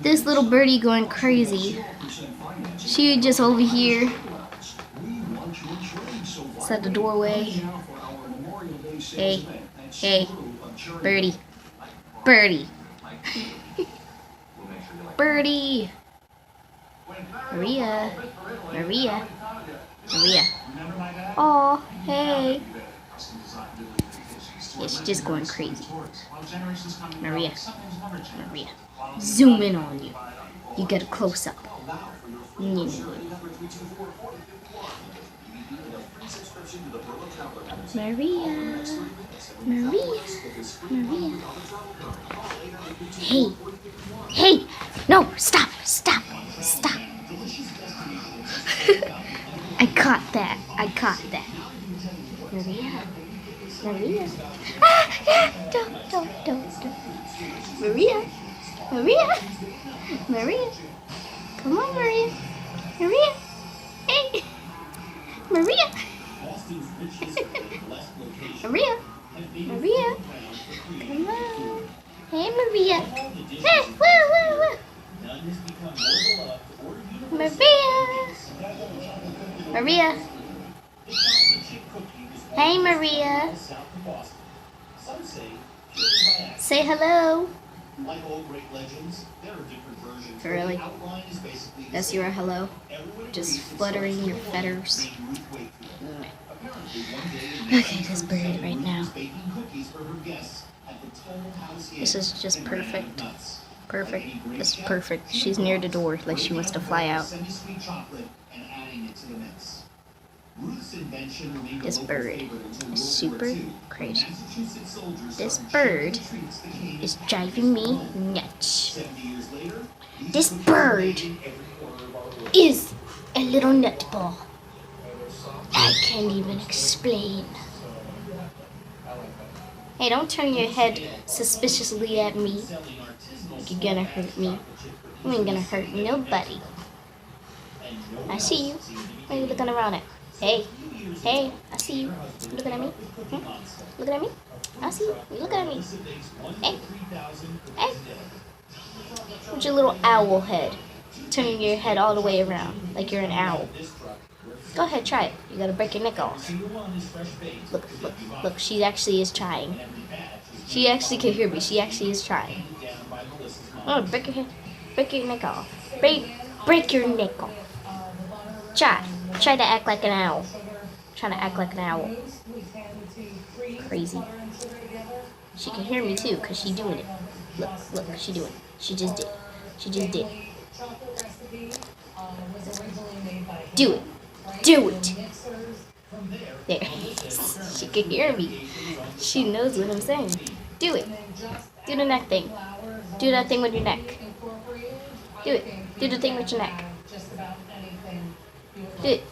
This little birdie going crazy. She just over here. It's at the doorway. Hey, hey, birdie, birdie, birdie. Maria, Maria, Maria. Oh, hey. Yeah, she's just going crazy. Maria, Maria. Zoom in on you. You get a close up. Maria, Maria, Maria. Hey, hey. No, stop, stop, stop. I caught that. I caught that. Maria. Maria. Don't. Maria. Maria. Maria. Come on, Maria. Maria. Hey. Maria. Maria. Maria. Come on. Hey, Maria. Hey, woo. Maria. Maria. Hey, Maria. Say hello. Really? That's your hello? Just fluttering your feathers. Okay, this bird right now. This is just perfect. Perfect. This is perfect. She's near the door, like she wants to fly out. This bird is super crazy. This bird is driving me nuts. This bird is a little nutball. I can't even explain. Hey, don't turn your head suspiciously at me. Like you're gonna hurt me. You ain't gonna hurt nobody. I see you. What are you looking around at? Hey, I see you. You looking at me? Looking at me? I see you. You looking at me? Hey. With your little owl head. Turning your head all the way around like you're an owl. Go ahead, try it. You gotta break your neck off. Look. She actually is trying. She actually can hear me. She actually is trying. Oh, break your neck off. Break your neck off. Try to act like an owl. Trying to act like an owl. Crazy. She can hear me too, cause she doing it. Look, she doing it. She just did. Do it. There. She can hear me. She knows what I'm saying. Do it. Do the neck thing. Do that thing with your neck. Do it. Do the thing with your neck. Do it.